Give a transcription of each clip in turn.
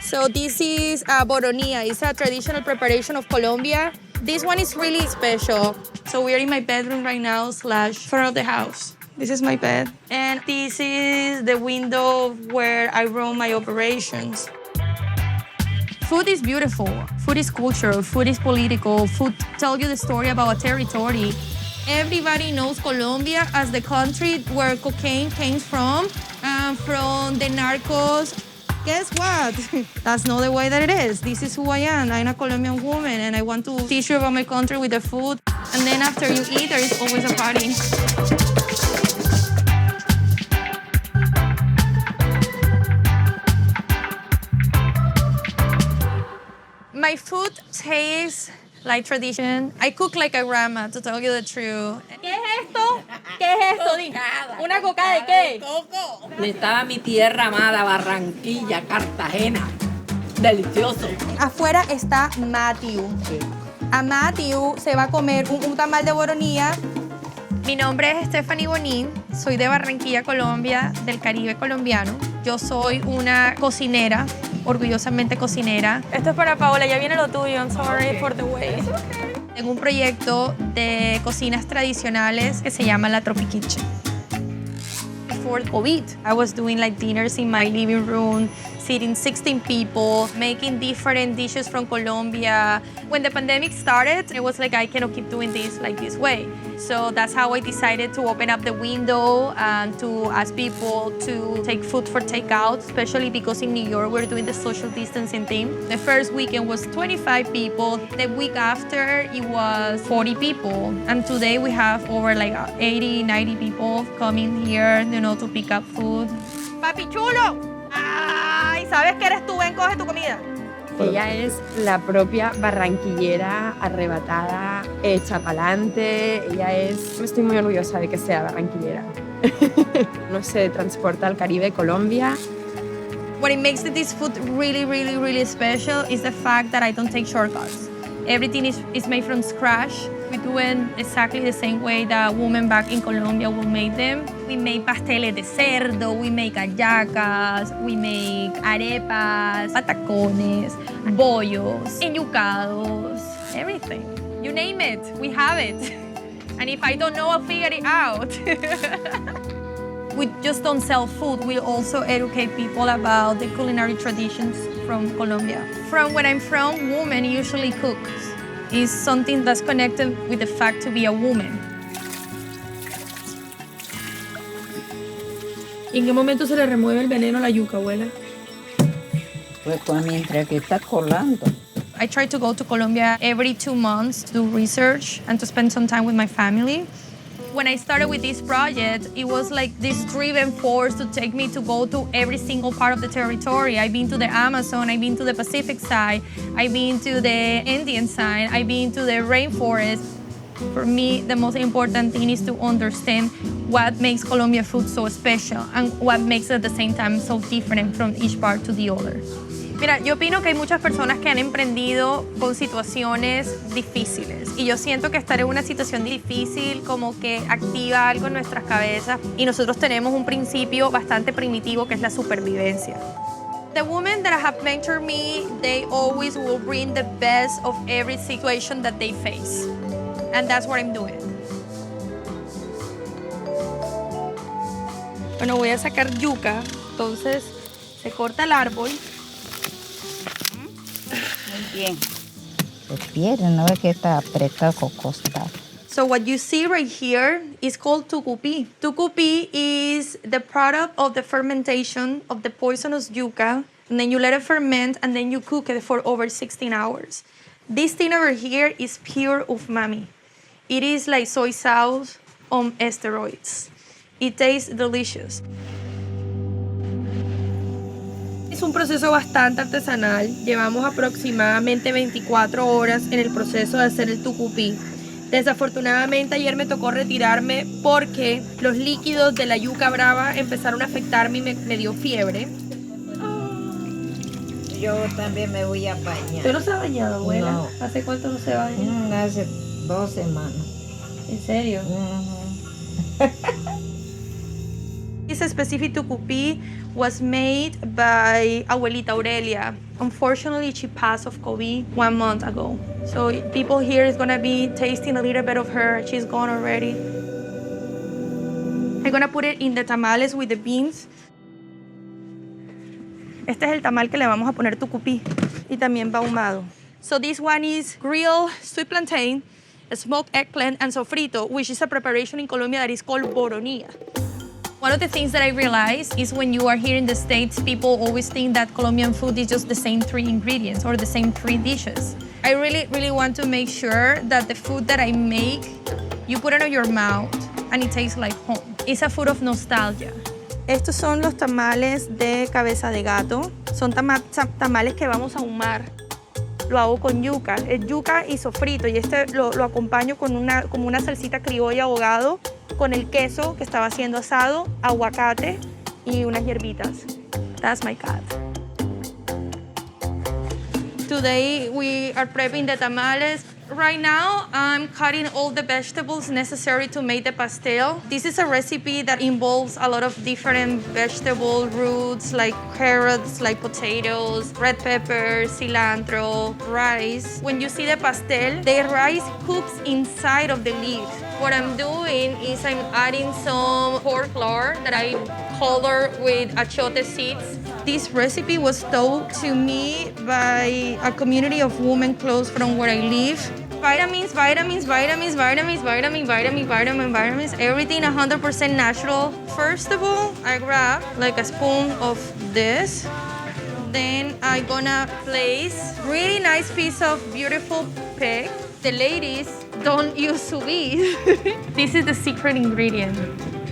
So this is boronía. It's a traditional preparation of Colombia. This one is really special. So we are in my bedroom right now / front of the house. This is my bed. And this is the window where I run my operations. Food is beautiful. Food is culture. Food is political. Food tells you the story about a territory. Everybody knows Colombia as the country where cocaine came from the narcos. Guess what? That's not the way that it is. This is who I am. I'm a Colombian woman, and I want to teach you about my country with the food. And then after you eat, there is always a party. My food tastes like tradition. I cook like a grandma, to tell you the truth. ¿Qué es esto? ¿Qué es esto? ¿Una coca de qué? Le estaba mi tierra amada, Barranquilla, Cartagena. Delicioso. Afuera está Matthew. A Matthew se va a comer un tamal de boronía. Mi nombre es Stephanie Bonín, soy de Barranquilla, Colombia, del Caribe colombiano. Yo soy una cocinera, orgullosamente cocinera. Esto es para Paola, ya viene lo tuyo. I'm sorry for the wait. Tengo un proyecto de cocinas tradicionales que se llama La Tropi Kitchen. Before COVID, I was doing like dinners in my living room, seating 16 people, making different dishes from Colombia. When the pandemic started, it was like I cannot keep doing this like this way. So that's how I decided to open up the window and to ask people to take food for takeout, especially because in New York we're doing the social distancing thing. The first weekend was 25 people. The week after it was 40 people. And today we have over like 80, 90 people coming here, you know, to pick up food. Papi chulo. Ay, ¿sabes que eres tú? Ven, coge tu comida. Ella es la propia barranquillera arrebatada, hecha pa'lante. Ella es... Estoy muy orgullosa de que sea barranquillera. No se transporta al Caribe, Colombia. What it makes this food really, really, really special is the fact that I don't take shortcuts. Everything is made from scratch. We do it exactly the same way that women back in Colombia will make them. We make pasteles de cerdo, we make hallacas, we make arepas, patacones, bollos, enyucados, everything. You name it, we have it. And if I don't know, I'll figure it out. We just don't sell food, we also educate people about the culinary traditions from Colombia. From where I'm from, women usually cook. It's something that's connected with the fact to be a woman. ¿En qué momento se le remueve el veneno a la yuca, abuela? Pues mientras que está colando. I try to go to Colombia every 2 months to do research and to spend some time with my family. When I started with this project, it was like this driven force to take me to go to every single part of the territory. I've been to the Amazon, I've been to the Pacific side, I've been to the Indian side, I've been to the rainforest. For me, the most important thing is to understand what makes Colombia food so special and what makes it at the same time so different from each part to the other. Mira, yo opino que hay muchas personas que han emprendido con situaciones difíciles y yo siento que estar en una situación difícil como que activa algo en nuestras cabezas y nosotros tenemos un principio bastante primitivo que es la supervivencia. The women that have mentored me, they always will bring the best of every situation that they face. And that's what I'm doing. Bueno, voy a sacar yuca, entonces se corta el árbol. Bien. Prefiero, no es que está apretado con costa. So what you see right here is called tucupi. Tucupi is the product of the fermentation of the poisonous yuca, and then you let it ferment, and then you cook it for over 16 hours. This thing over here is pure umami. It is like soy sauce on steroids. It tastes delicious. Es un proceso bastante artesanal. Llevamos aproximadamente 24 horas en el proceso de hacer el tucupí. Desafortunadamente ayer me tocó retirarme porque los líquidos de la yuca brava empezaron a afectarme y me dio fiebre. Yo también me voy a bañar. ¿Usted no se ha bañado, abuela? No. ¿Hace cuánto no se baña? Hace 2 semanas. ¿En serio? It's specific tucupi was made by Abuelita Aurelia. Unfortunately, she passed of COVID 1 month ago. So people here is gonna be tasting a little bit of her. She's gone already. I'm gonna put it in the tamales with the beans. Este es el tamal que le vamos a poner tucupi y también va ahumado. So this one is grilled sweet plantain, smoked eggplant, and sofrito, which is a preparation in Colombia that is called boronilla. One of the things that I realized is when you are here in the States, people always think that Colombian food is just the same 3 ingredients or the same 3 dishes. I really want to make sure that the food that I make, you put it on your mouth and it tastes like home. It's a food of nostalgia. Estos son los tamales de cabeza de gato. Son tamales que vamos a ahumar. Lo hago con yuca. Es yuca y sofrito. Y este lo acompaño con como una salsita criolla ahogado, con el queso que estaba haciendo asado, aguacate y unas hierbitas. That's my cat. Today we are prepping the tamales. Right now, I'm cutting all the vegetables necessary to make the pastel. This is a recipe that involves a lot of different vegetable roots, like carrots, like potatoes, red pepper, cilantro, rice. When you see the pastel, the rice cooks inside of the leaf. What I'm doing is I'm adding some pork flour that I color with achiote seeds. This recipe was taught to me by a community of women close from where I live. Vitamins, everything 100% natural. First of all, I grab like a spoon of this. Then I'm gonna place really nice piece of beautiful pig. The ladies don't use sous vide. This is the secret ingredient.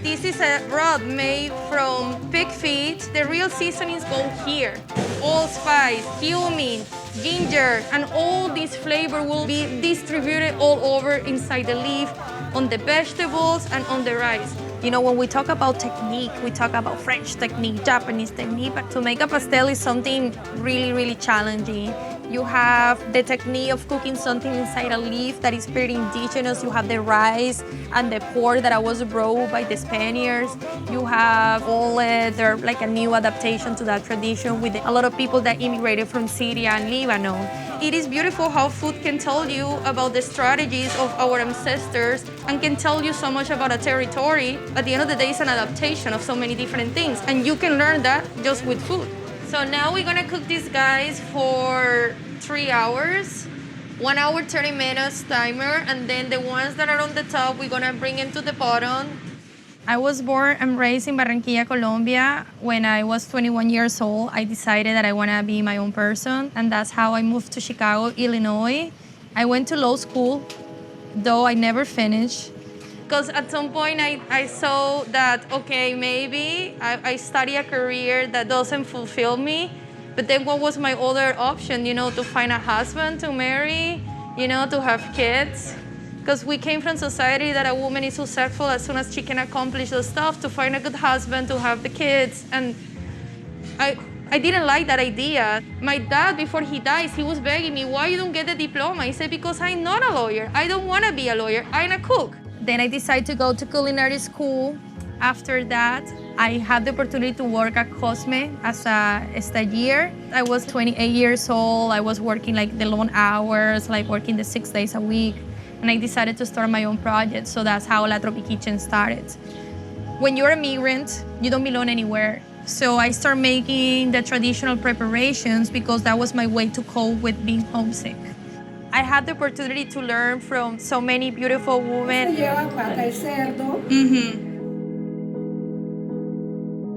This is a rub made from pig feet. The real seasonings go here. Allspice, cumin, ginger, and all this flavor will be distributed all over inside the leaf, on the vegetables, and on the rice. You know, when we talk about technique, we talk about French technique, Japanese technique, but to make a pastel is something really challenging. You have the technique of cooking something inside a leaf that is very indigenous. You have the rice and the pork that was brought by the Spaniards. You have olives, they're like a new adaptation to that tradition with a lot of people that immigrated from Syria and Lebanon. It is beautiful how food can tell you about the strategies of our ancestors and can tell you so much about a territory. At the end of the day, it's an adaptation of so many different things, and you can learn that just with food. So now we're gonna cook these guys for 3 hours, 1 hour, 30 minutes timer, and then the ones that are on the top, we're gonna bring them to the bottom. I was born and raised in Barranquilla, Colombia. When I was 21 years old, I decided that I wanna be my own person, and that's how I moved to Chicago, Illinois. I went to law school, though I never finished. Because at some point I saw that, okay, maybe I study a career that doesn't fulfill me, but then what was my other option, you know, to find a husband to marry, you know, to have kids? Because we came from society that a woman is successful as soon as she can accomplish the stuff, to find a good husband, to have the kids, and I didn't like that idea. My dad, before he dies, he was begging me, why you don't get the diploma? He said, because I'm not a lawyer. I don't want to be a lawyer. I'm a cook. Then I decided to go to culinary school. After that, I had the opportunity to work at Cosme as a stagiaire. I was 28 years old. I was working like the long hours, like working the 6 days a week. And I decided to start my own project. So that's how La Tropi Kitchen started. When you're a migrant, you don't belong anywhere. So I started making the traditional preparations because that was my way to cope with being homesick. I had the opportunity to learn from so many beautiful women.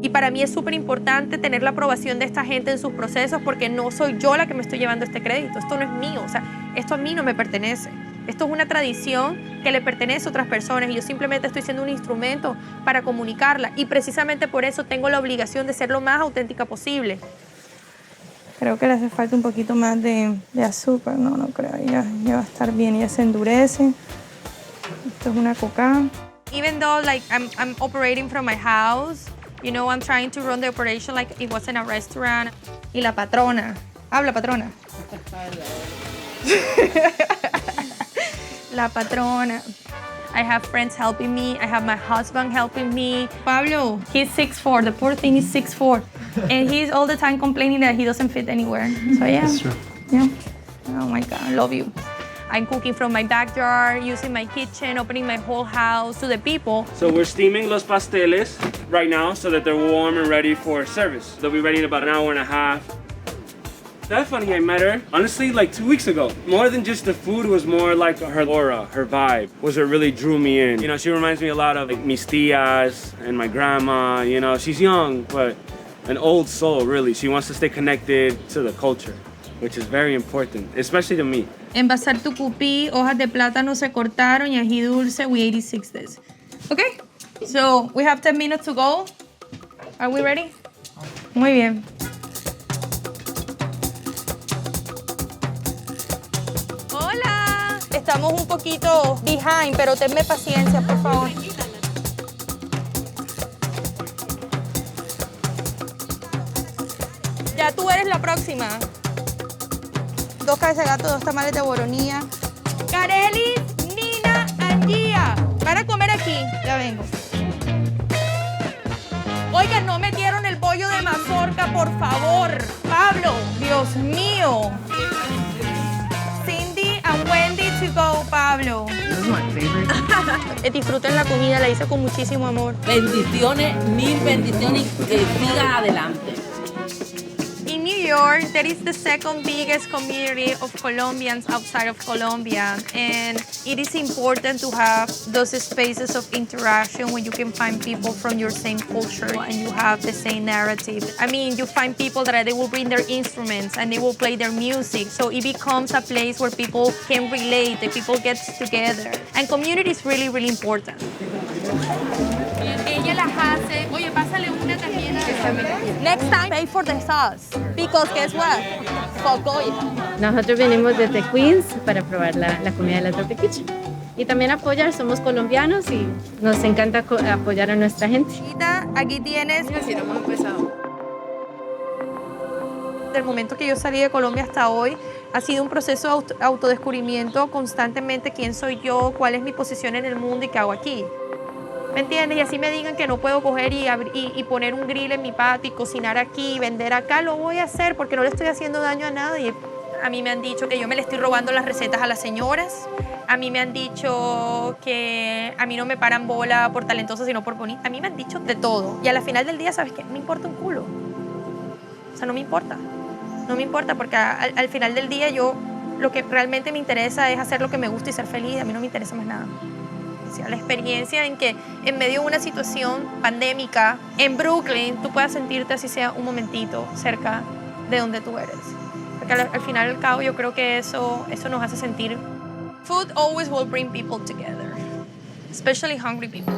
Y para mí es súper importante tener la aprobación de esta gente en sus procesos porque no soy yo la que me estoy llevando este crédito. Esto no es mío, o sea, esto a mí no me pertenece. Esto es una tradición que le pertenece a otras personas y yo simplemente estoy siendo un instrumento para comunicarla. Y precisamente por eso tengo la obligación de ser lo más auténtica posible. Creo que le hace falta un poquito más de azúcar. No creo. Ya va a estar bien. Ya se endurece. Esto es una coca. Even though like I'm operating from my house, you know, I'm trying to run the operation like it wasn't a restaurant. Y la patrona. Habla, patrona. La patrona. I have friends helping me. I have my husband helping me. Pablo, he's 6'4". The poor thing is 6'4". And he's all the time complaining that he doesn't fit anywhere. So yeah. That's true. Yeah. Oh my God, I love you. I'm cooking from my backyard, using my kitchen, opening my whole house to the people. So we're steaming los pasteles right now so that they're warm and ready for service. They'll be ready in about an hour and a half. That funny, I met her, honestly, like 2 weeks ago. More than just the food, was more like her aura, her vibe, was what really drew me in. You know, she reminds me a lot of like mis tías and my grandma. You know, she's young, but an old soul, really. She wants to stay connected to the culture, which is very important, especially to me. Envasar tucupí, hojas de plátano se cortaron y ají dulce, we 86 this. Okay, so we have 10 minutes to go. Are we ready? Muy bien. Hola. Estamos un poquito behind, pero tenme paciencia, por favor. Ya tú eres la próxima. 2 cabezas de gato, 2 tamales de boronía. Carelis, Nina, Angia. Van a comer aquí. Ya vengo. Oigan, no metieron el pollo de mazorca, por favor. Pablo, Dios mío. Cindy and Wendy to go, Pablo. This is my favorite. Disfruten la comida, la hice con muchísimo amor. Bendiciones, mil bendiciones y que sigas adelante. In New York, there is the second biggest community of Colombians outside of Colombia, and it is important to have those spaces of interaction where you can find people from your same culture and you have the same narrative. I mean, you find people that they will bring their instruments and they will play their music, so it becomes a place where people can relate, that people get together, and community is really, really important. Ella las hace. Oye, pásale una también. Next time, pay for the sauce. Because guess what? Cocoya. Nosotros venimos desde Queens para probar la comida de la Tropic Kitchen. Y también apoyar, somos colombianos y nos encanta apoyar a nuestra gente. Aquí tienes. Del momento que yo salí de Colombia hasta hoy, ha sido un proceso de autodescubrimiento constantemente. ¿Quién soy yo? ¿Cuál es mi posición en el mundo y qué hago aquí? ¿Me entiendes? Y así me digan que no puedo coger y poner un grill en mi patio y cocinar aquí y vender acá, lo voy a hacer porque no le estoy haciendo daño a nadie. A mí me han dicho que yo me le estoy robando las recetas a las señoras. A mí me han dicho que a mí no me paran bola por talentosa, sino por bonita. A mí me han dicho de todo. Y a la final del día, ¿sabes qué? Me importa un culo. O sea, no me importa. No me importa porque al final del día yo lo que realmente me interesa es hacer lo que me gusta y ser feliz. A mí no me interesa más nada. La experiencia en que en medio de una situación pandémica en Brooklyn tú puedas sentirte así sea un momentito cerca de donde tú eres. Porque al final del cabo yo creo que eso nos hace sentir. Food always will bring people together, especially hungry people.